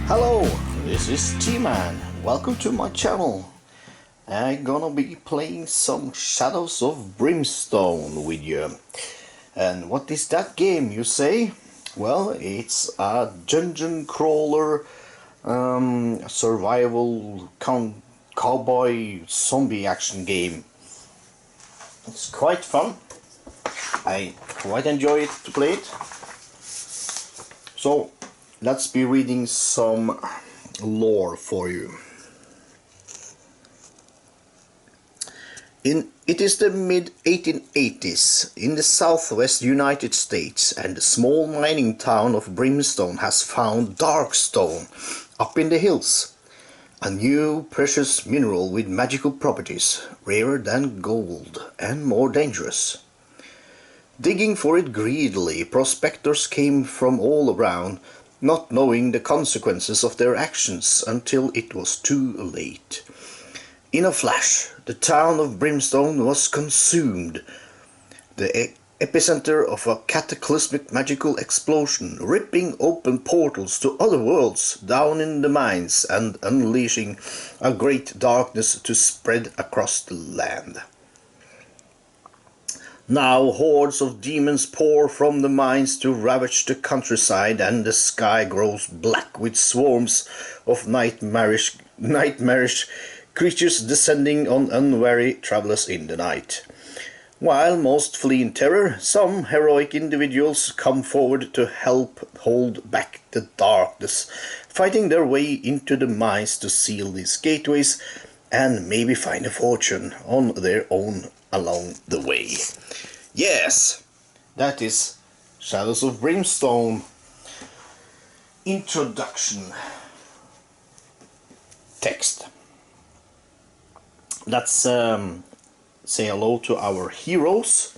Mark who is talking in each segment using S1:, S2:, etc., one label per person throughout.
S1: Hello, this is T-Man. Welcome to my channel. I'm gonna be playing some Shadows of Brimstone with you. And what is that game, you say? Well, it's a dungeon crawler, survival cowboy zombie action game. It's quite fun. I quite enjoy it to play it. So let's be reading some lore for you. It is the mid-1880s in the southwest United States, and the small mining town of Brimstone has found dark stone up in the hills. A new precious mineral with magical properties, rarer than gold and more dangerous. Digging for it greedily, prospectors came from all around, not knowing the consequences of their actions until it was too late. In a flash, the town of Brimstone was consumed, the epicenter of a cataclysmic magical explosion, ripping open portals to other worlds down in the mines and unleashing a great darkness to spread across the land. Now hordes of demons pour from the mines to ravage the countryside, and the sky grows black with swarms of nightmarish creatures descending on unwary travelers in the night. While most flee in terror, some heroic individuals come forward to help hold back the darkness, fighting their way into the mines to seal these gateways and maybe find a fortune on their own along the way. Yes, that is Shadows of Brimstone introduction text. Let's say hello to our heroes.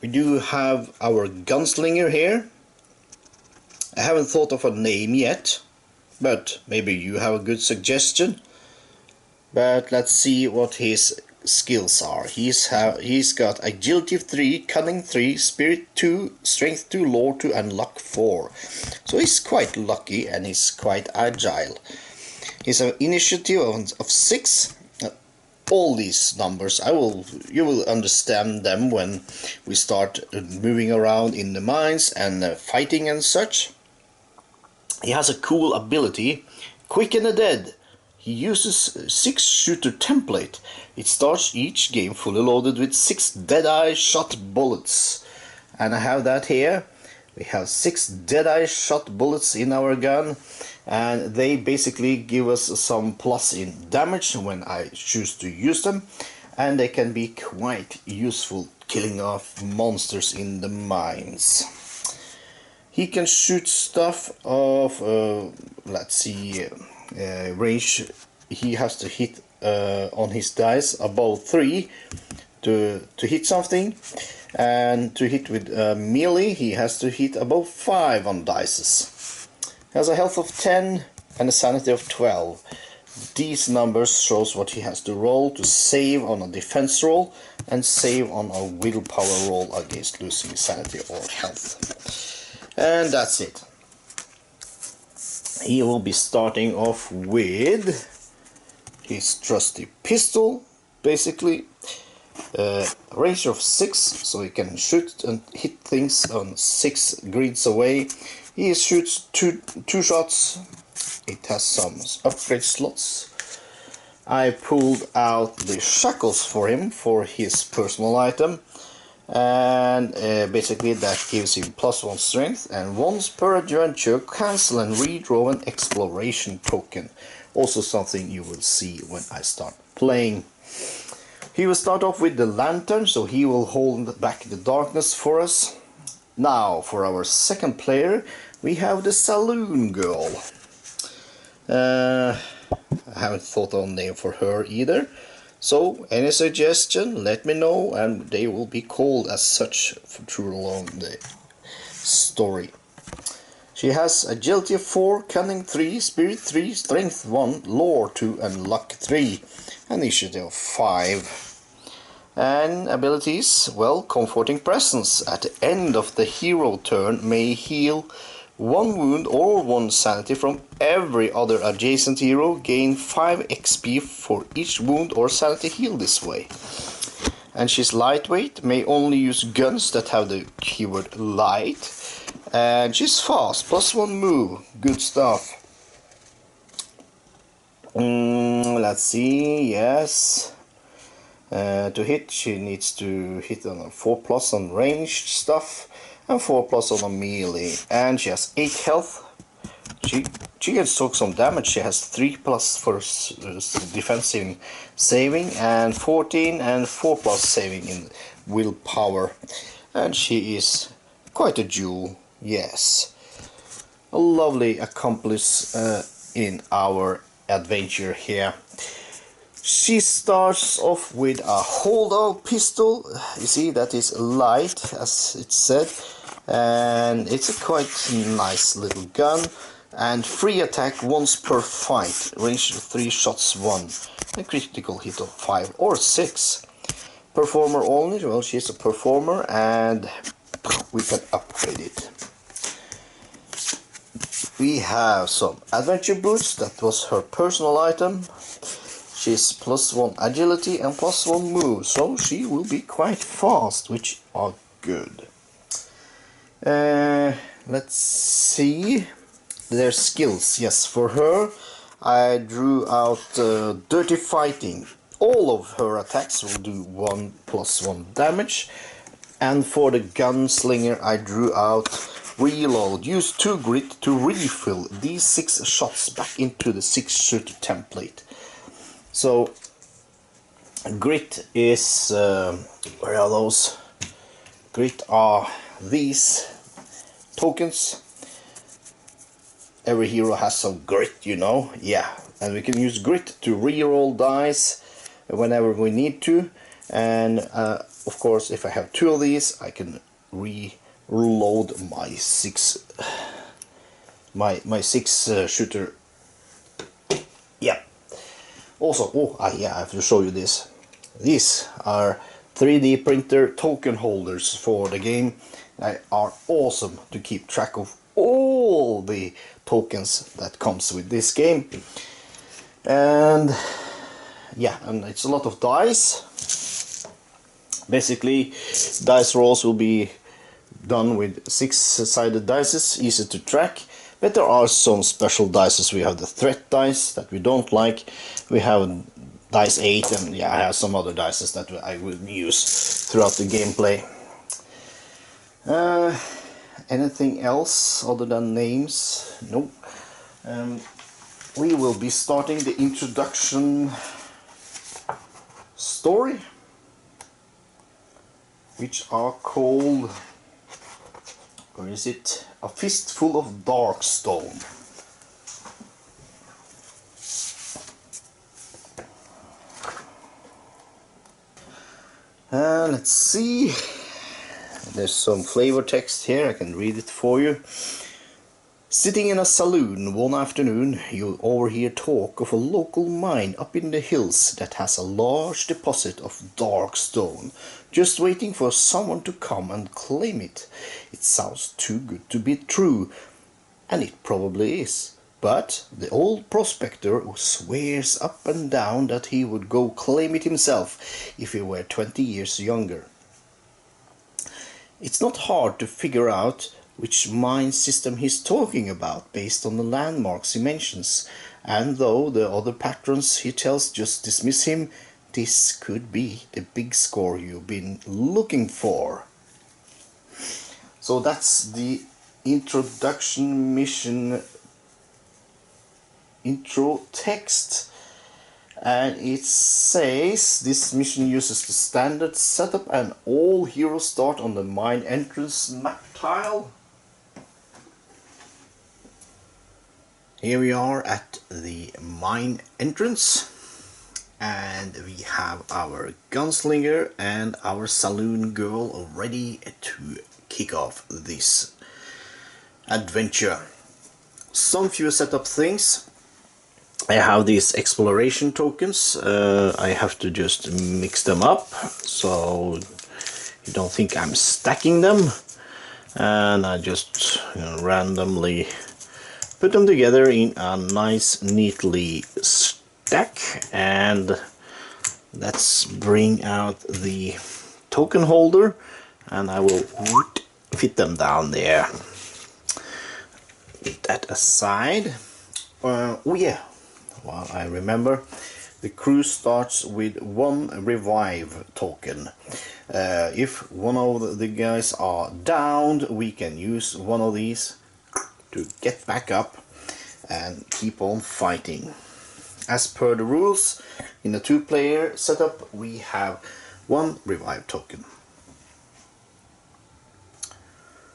S1: We do have our Gunslinger here. I haven't thought of a name yet, but maybe you have a good suggestion. But let's see what his skills are. He's got agility 3, cunning 3, spirit 2, strength 2, lore 2 and luck 4. So he's quite lucky and he's quite agile. He's an initiative of 6. All these numbers, you will understand them when we start moving around in the mines and fighting and such. He has a cool ability, Quicken the Dead. He uses 6-shooter template. It starts each game fully loaded with 6 Deadeye shot bullets. And I have that here. We have 6 Deadeye shot bullets in our gun, and they basically give us some plus in damage when I choose to use them, and they can be quite useful killing off monsters in the mines. He can shoot stuff of, let's see, range. He has to hit on his dice above 3 to hit something, and to hit with melee he has to hit above 5 on dices. He has a health of 10 and a sanity of 12. These numbers shows what he has to roll to save on a defense roll and save on a willpower roll against losing sanity or health. And that's it. He will be starting off with his trusty pistol, basically. Range of 6, so he can shoot and hit things on 6 grids away. He shoots two shots. It has some upgrade slots. I pulled out the shackles for him for his personal item, and basically that gives him +1 strength, and once per adventure cancel and redraw an exploration token. Also something you will see when I start playing. He will start off with the lantern, so he will hold back the darkness for us. Now for our second player we have the Saloon girl. I haven't thought of a name for her either. So, any suggestion, let me know, and they will be called as such through along the story. She has agility 4, cunning 3, spirit 3, strength 1, lore 2, and luck 3, initiative 5. And abilities, well, comforting presence. At the end of the hero turn, may heal 1 wound or 1 sanity from every other adjacent hero. Gain 5 XP for each wound or sanity heal this way. And she's lightweight, may only use guns that have the keyword light. And she's fast, +1 move, good stuff. Let's see, yes. To hit, she needs to hit on a 4+ on ranged stuff and 4+ on a melee, and she has 8 health. She can soak some damage. She has 3+ for defensive saving and 14 and 4+ saving in willpower, and she is quite a jewel. Yes, a lovely accomplice in our adventure here. She starts off with a holdout pistol. You see, that is light, as it said, and it's a quite nice little gun. And free attack once per fight, range 3 shots 1, a critical hit of 5 or 6. Performer only, well, she's a performer, and we can upgrade it. We have some adventure boots, that was her personal item. She's +1 agility and +1 move, so she will be quite fast, which are good. Let's see their skills. Yes, for her I drew out dirty fighting. All of her attacks will do 1 + 1 damage. And for the Gunslinger I drew out reload. Use 2 grit to refill these 6 shots back into the 6 shooter template. So grit is where are those? Grit are these tokens. Every hero has some grit, you know. Yeah, and we can use grit to reroll dice whenever we need to. And of course, if I have 2 of these, I can reload my 6 shooter. Yeah. Also, yeah, I have to show you this. These are 3D printer token holders for the game. They are awesome to keep track of all the tokens that comes with this game. And yeah, and it's a lot of dice. Basically, dice rolls will be done with 6-sided dice, easy to track. But there are some special dices. We have the threat dice that we don't like. We have dice 8, and yeah, I have some other dices that I will use throughout the gameplay. Anything else other than names? Nope. We will be starting the introduction story, which are called, where is it? A Fistful of Darkstone. Let's see. There's some flavor text here, I can read it for you. Sitting in a saloon one afternoon, you overhear talk of a local mine up in the hills that has a large deposit of dark stone, just waiting for someone to come and claim it. It sounds too good to be true, and it probably is. But the old prospector swears up and down that he would go claim it himself if he were 20 years younger. It's not hard to figure out which mine system he's talking about based on the landmarks he mentions, and though the other patrons he tells just dismiss him, this could be the big score you've been looking for. So that's the introduction mission intro text, and it says this mission uses the standard setup and all heroes start on the mine entrance map tile. Here we are at the mine entrance, and we have our Gunslinger and our Saloon girl ready to kick off this adventure. Some few setup things. I have these exploration tokens. I have to just mix them up so you don't think I'm stacking them, and I just randomly put them together in a nice neatly stack. And let's bring out the token holder, and I will fit them down there. Put that aside. Oh yeah, well, I remember the crew starts with 1 revive token. If one of the guys are downed, we can use one of these to get back up and keep on fighting. As per the rules, in a 2-player setup we have 1 revive token.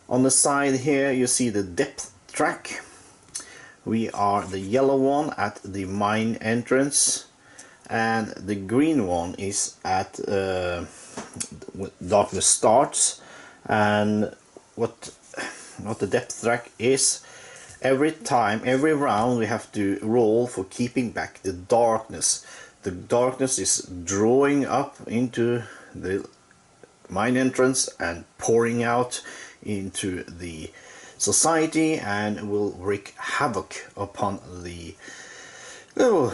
S1: On the side here you see the depth track. We are the yellow one at the mine entrance, and the green one is at darkness starts. And what the depth track is, every round we have to roll for keeping back the darkness. The darkness is drawing up into the mine entrance and pouring out into the society, and will wreak havoc upon the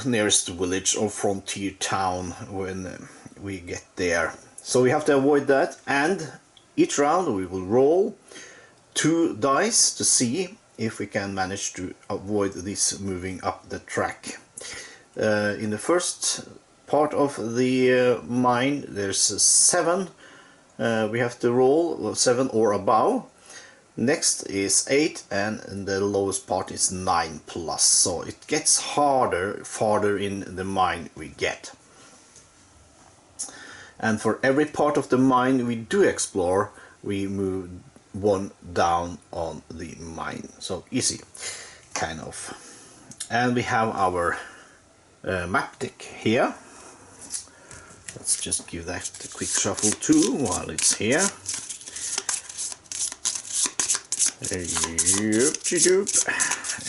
S1: nearest village or frontier town when we get there. So we have to avoid that, and each round we will roll 2 dice to see if we can manage to avoid this moving up the track. In the first part of the mine there's 7. We have to roll 7 or above. Next is 8, and the lowest part is 9+, so it gets harder farther in the mine we get. And for every part of the mine we do explore, we move 1 down on the mine. So easy, kind of. And we have our map deck here. Let's just give that a quick shuffle too while it's here.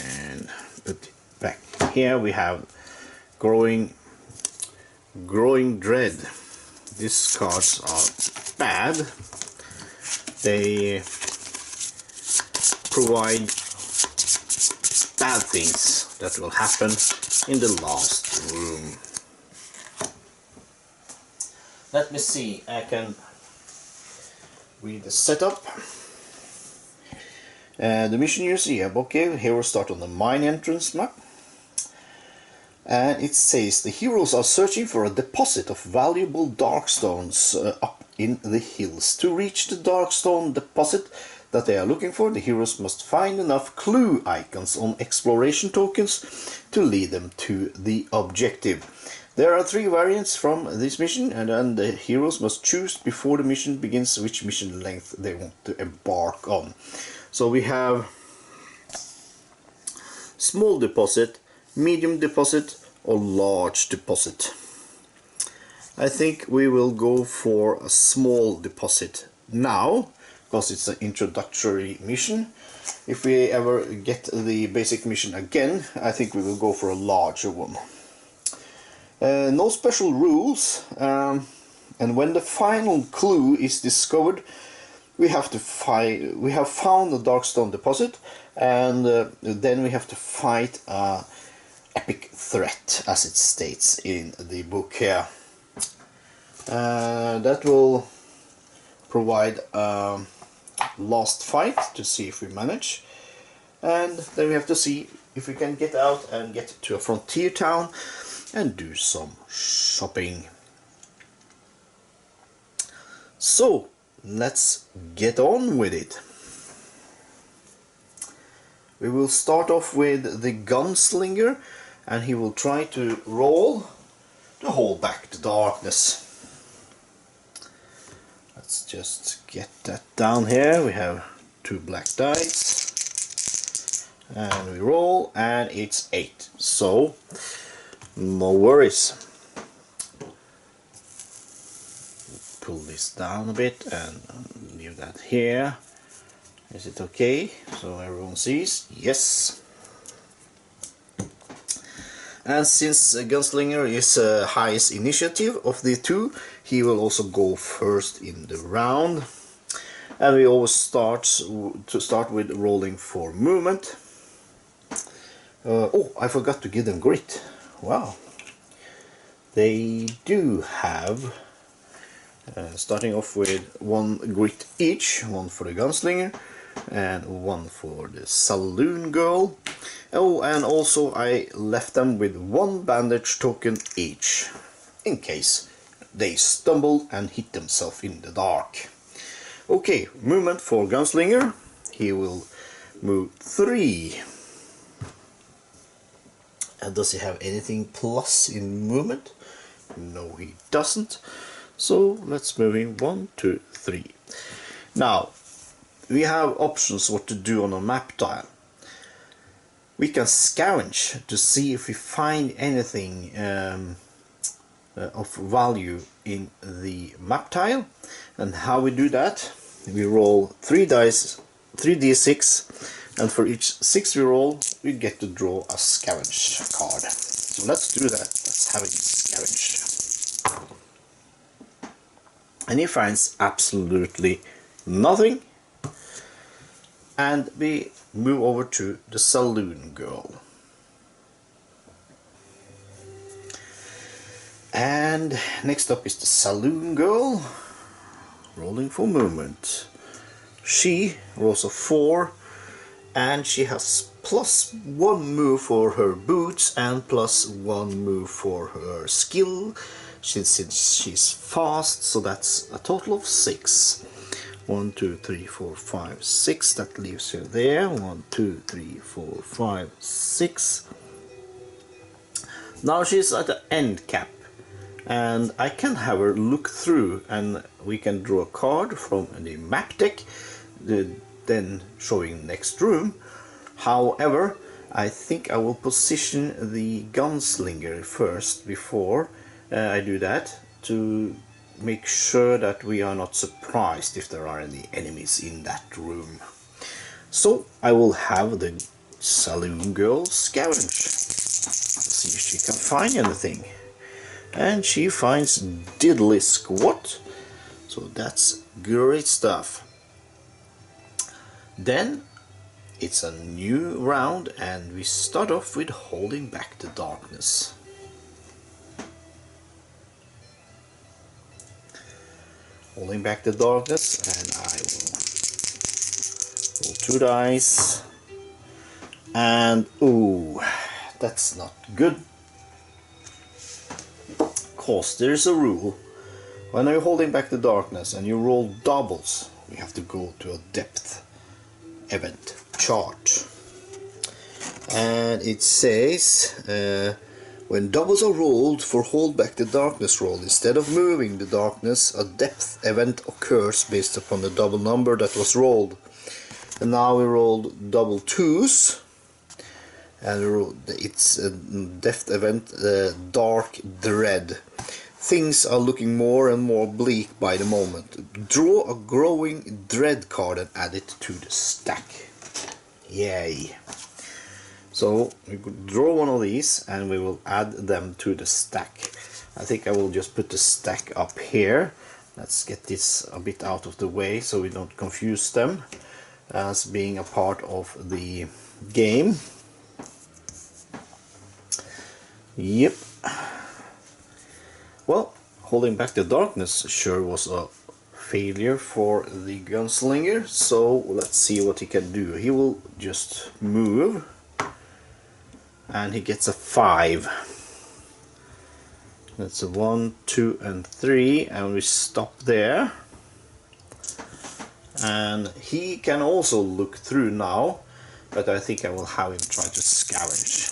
S1: And put it back here. We have growing dread. These cards are bad. They provide bad things that will happen in the last room. Let me see, I can read the setup. The mission you see here, okay, heroes start on the mine entrance map. And it says the heroes are searching for a deposit of valuable darkstones up in the hills. To reach the darkstone deposit that they are looking for, the heroes must find enough clue icons on exploration tokens to lead them to the objective. There are 3 variants from this mission, and then the heroes must choose before the mission begins which mission length they want to embark on. So we have small deposit, medium deposit, or large deposit. I think we will go for a small deposit now, because it's an introductory mission. If we ever get the basic mission again, I think we will go for a larger one. No special rules, and when the final clue is discovered, we have found the Darkstone deposit, and then we have to fight a epic threat, as it states in the book here. That will provide a last fight to see if we manage, and then we have to see if we can get out and get to a frontier town and do some shopping. So let's get on with it. We will start off with the Gunslinger, and he will try to roll to hold back the darkness. Let's just get that down here. We have 2 black dice, and we roll, and it's 8. So no worries. Pull this down a bit and leave that here. Is it okay? So everyone sees? Yes. And since Gunslinger is highest initiative of the 2, he will also go first in the round. And we always start with rolling for movement. Oh, I forgot to give them grit. Wow. They do have, starting off with 1 grit each, 1 for the Gunslinger and 1 for the Saloon girl. Oh, and also I left them with 1 bandage token each, in case they stumble and hit themselves in the dark. Okay, movement for Gunslinger. He will move 3. And does he have anything plus in movement? No, he doesn't. So let's move in 1, 2, 3. Now, we have options what to do on a map tile. We can scavenge to see if we find anything of value in the map tile. And how we do that, we roll 3 dice, 3d6, and for each 6 we roll, we get to draw a scavenge card. So let's do that. Let's have it scavenged. And he finds absolutely nothing. And we move over to the Saloon girl. And next up is the Saloon girl, rolling for movement. She rolls a 4, and she has +1 move for her boots and +1 move for her skill, since she's fast, so that's a total of 6. 1, 2, 3, 4, 5, 6. That leaves her there. 1, 2, 3, 4, 5, 6. Now she's at the end cap, and I can have her look through, and we can draw a card from the map deck, then showing next room. However, I think I will position the Gunslinger first before I do that, to make sure that we are not surprised if there are any enemies in that room. So I will have the Saloon girl scavenge, see if she can find anything. And she finds diddly squat, so that's great stuff. Then it's a new round, and we start off with holding back the darkness. Holding back the darkness, and I will roll 2 dice, and ooh, that's not good. Cause there's a rule: when you're holding back the darkness and you roll doubles, you have to go to a depth event chart, and it says when doubles are rolled for hold back the darkness roll, instead of moving the darkness, a depth event occurs based upon the double number that was rolled. And now we rolled double 2s, and it's a depth event dark dread. Things are looking more and more bleak by the moment. Draw a growing dread card and add it to the stack. Yay! So we could draw one of these, and we will add them to the stack. I think I will just put the stack up here. Let's get this a bit out of the way so we don't confuse them as being a part of the game. Yep. Well, holding back the darkness sure was a failure for the Gunslinger, so let's see what he can do. He will just move, and he gets a 5. That's a 1, 2, and 3, and we stop there. and he can also look through now, but I think I will have him try to scavenge.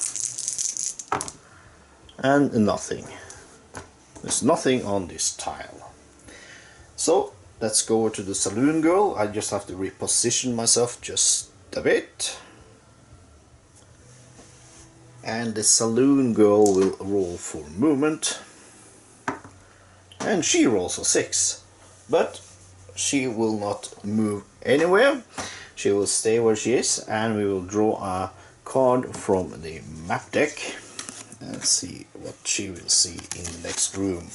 S1: And nothing. There's nothing on this tile. So let's go over to the Saloon girl. I just have to reposition myself just a bit. And the Saloon girl will roll for movement. And she rolls a 6. But she will not move anywhere. She will stay where she is, and we will draw a card from the map deck and see what she will see in the next room.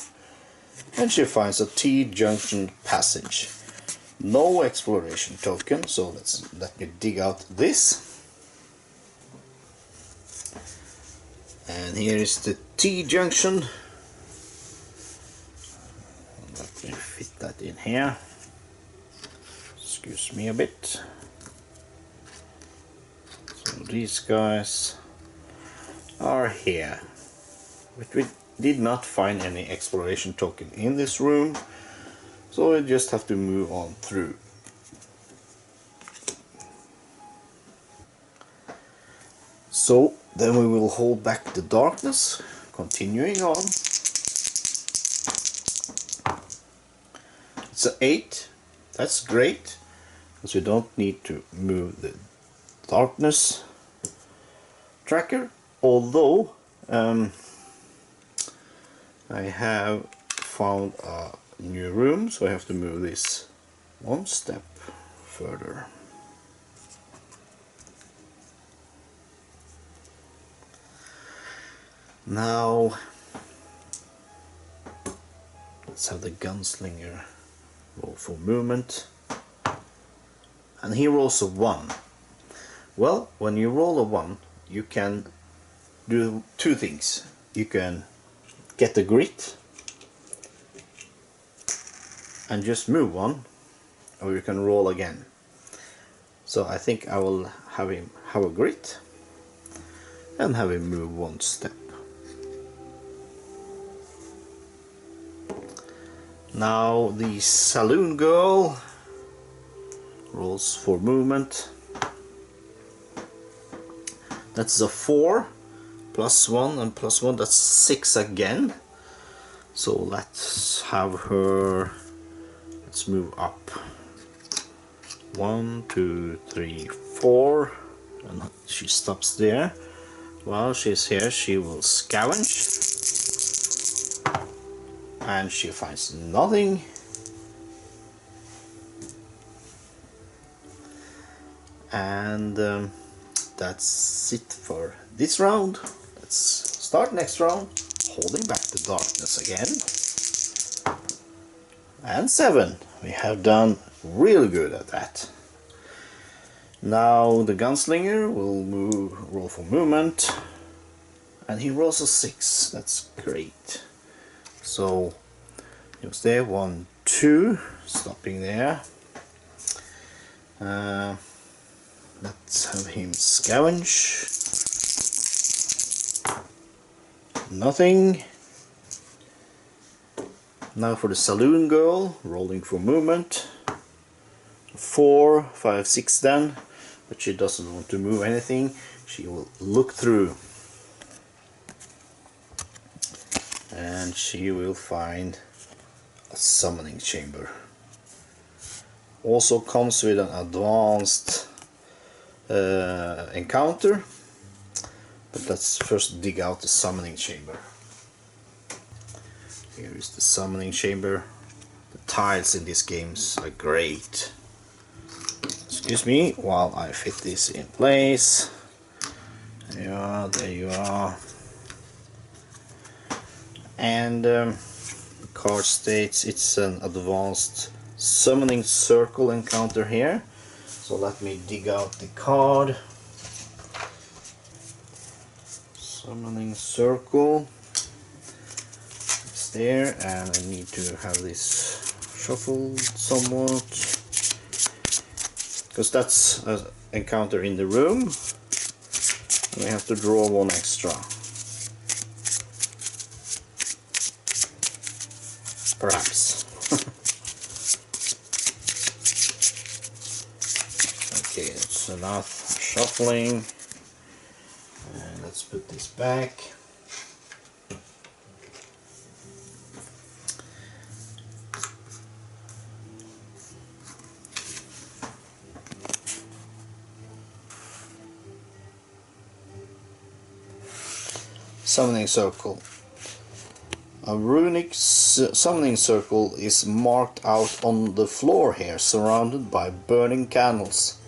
S1: And she finds a T-junction passage. No exploration token, so let me dig out this. And here is the T-junction. Let me fit that in here. Excuse me a bit. So these guys are here. But we did not find any exploration token in this room, so we just have to move on through. So then we will hold back the darkness, continuing on. It's an 8. That's great, because we don't need to move the darkness tracker, although I have found a new room, so I have to move this one step further. Now let's have the Gunslinger roll for movement, and he rolls a 1. Well, when you roll a 1, you can do two things. You can get the grit and just move one, or you can roll again. So I think I will have him have a grit and have him move one step. Now the Saloon girl rolls for movement. That's a 4, +1 and +1, that's 6 again. So let's have her, let's move up. 1, 2, 3, 4, and she stops there. While she's here, she will scavenge. And she finds nothing. And that's it for this round. Let's start next round, holding back the darkness again. And 7. We have done really good at that. Now the Gunslinger will roll for movement, and he rolls a 6. That's great. So he was there, 1, 2, stopping there. Let's have him scavenge. Nothing. Now for the Saloon girl, rolling for movement. 4, 5, 6 then, but she doesn't want to move anything. She will look through. And she will find a summoning chamber. Also comes with an advanced encounter, but let's first dig out the summoning chamber. Here is the summoning chamber. The tiles in these games are great. Excuse me while I fit this in place. Yeah, there you are. And the card states it's an advanced summoning circle encounter here. So let me dig out the card. Summoning circle. It's there, and I need to have this shuffled somewhat, because that's an encounter in the room. And we have to draw one extra. Perhaps. There's enough shuffling. And let's put this back. Summoning circle. A runic summoning circle is marked out on the floor here, surrounded by burning candles.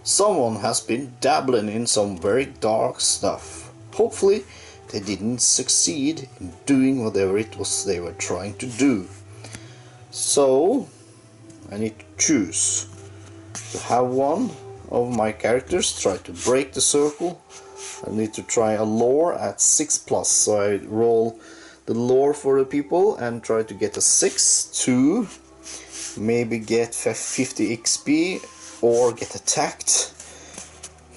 S1: Someone has been dabbling in some very dark stuff. Hopefully they didn't succeed in doing whatever it was they were trying to do. So I need to choose to have one of my characters try to break the circle. I need to try a lore at 6+, so I roll the lore for the people and try to get a 6 to maybe get 50 XP or get attacked.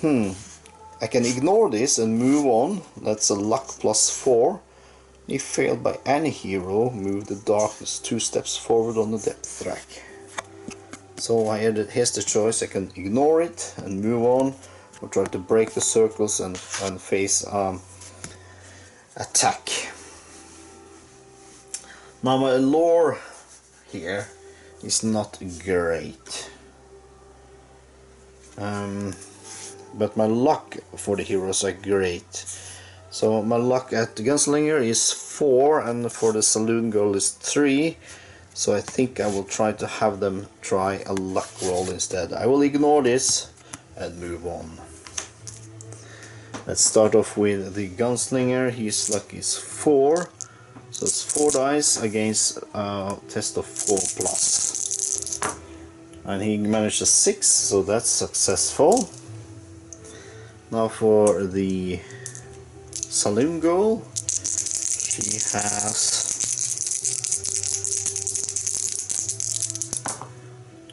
S1: I can ignore this and move on. That's a luck +4. If failed by any hero, move the darkness 2 steps forward on the depth track. So here's the choice. I can ignore it and move on, or try to break the circles and face attack. Now my lore here is not great, but my luck for the heroes are great. So my luck at the Gunslinger is 4 and for the Saloon girl is 3. So I think I will try to have them try a luck roll instead. I will ignore this and move on. Let's start off with the Gunslinger. His luck is 4. So it's 4 dice against a test of 4+. And he managed a 6, so that's successful. Now for the Saloon girl. She has...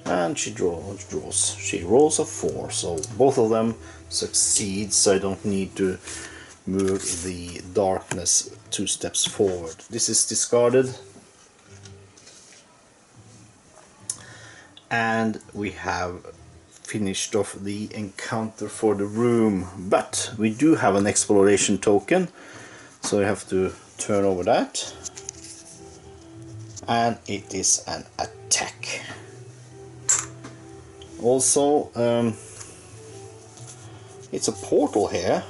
S1: and she draws. She rolls a 4, so both of them succeed, so I don't need to move the darkness 2 steps forward. This is discarded, and we have finished off the encounter for the room, but we do have an exploration token, so I have to turn over that, and it is an attack. Also, it's a portal here,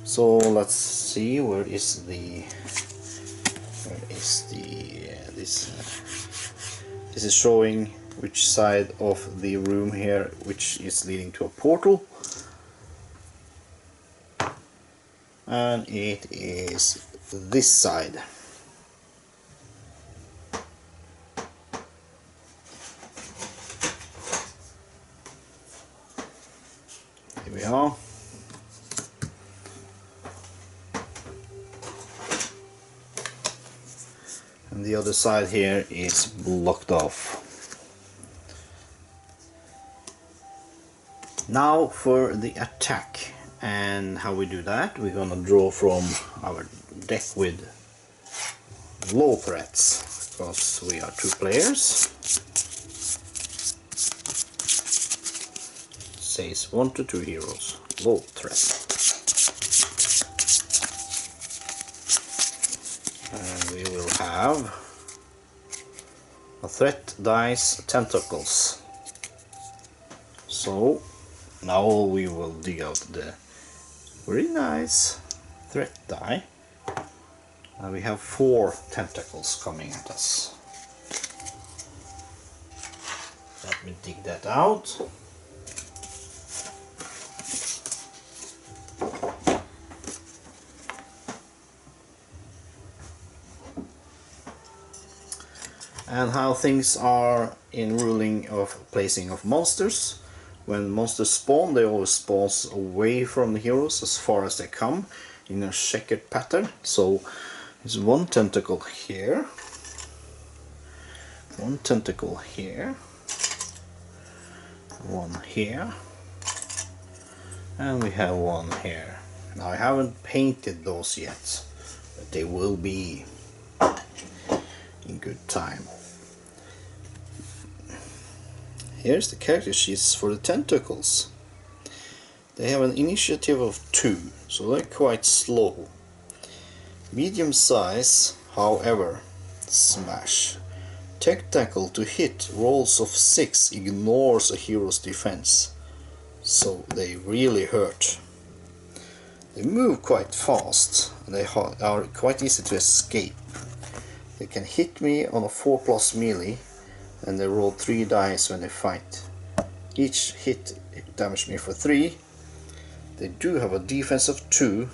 S1: so let's see, this is showing which side of the room here which is leading to a portal, and it is this side. Here we are. And the other side here is blocked off. Now for the attack, and how we do that, we're gonna draw from our deck with low threats, because we are 2 players. Says 1 to 2 heroes, low threat. And we will have a threat dice tentacles. So now we will dig out the very nice threat die, and we have 4 tentacles coming at us. Let me dig that out. And how things are in ruling of placing of monsters. When monsters spawn, they always spawn away from the heroes as far as they come in a checkered pattern. So there's 1 tentacle here, 1 tentacle here, 1 here, and we have 1 here. Now I haven't painted those yet, but they will be in good time. Here's the character sheets for the tentacles. They have an initiative of 2, so they're quite slow. Medium size, however, smash. Tactical to hit, rolls of 6 ignores a hero's defense, so they really hurt. They move quite fast, and they are quite easy to escape. They can hit me on a 4+ melee, and they roll 3 dice when they fight. Each hit damaged me for 3. They do have a defense of 2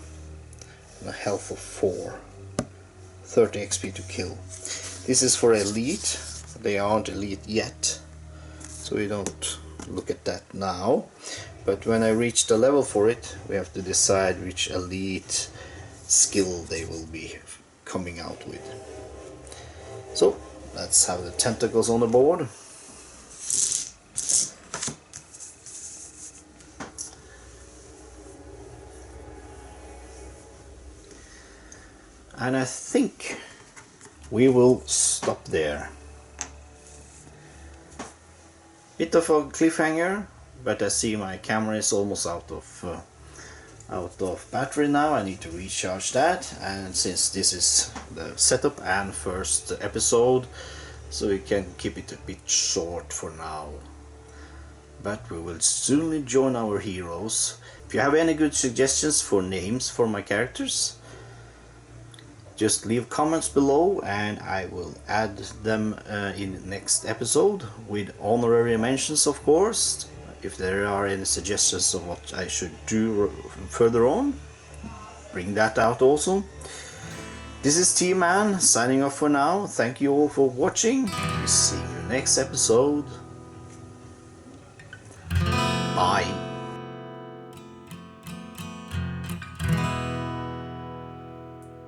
S1: and a health of 4. 30 XP to kill. This is for elite. They aren't elite yet, so we don't look at that now. But when I reach the level for it, we have to decide which elite skill they will be coming out with. So let's have the tentacles on the board. And I think we will stop there. Bit of a cliffhanger, but I see my camera is almost out of battery now. I need to recharge that, and since this is the setup and first episode, so we can keep it a bit short for now. But we will soon join our heroes. If you have any good suggestions for names for my characters, just leave comments below and I will add them in next episode with honorary mentions, of course. If there are any suggestions of what I should do further on, bring that out also. This is T-Man signing off for now. Thank you all for watching. See you next episode. Bye.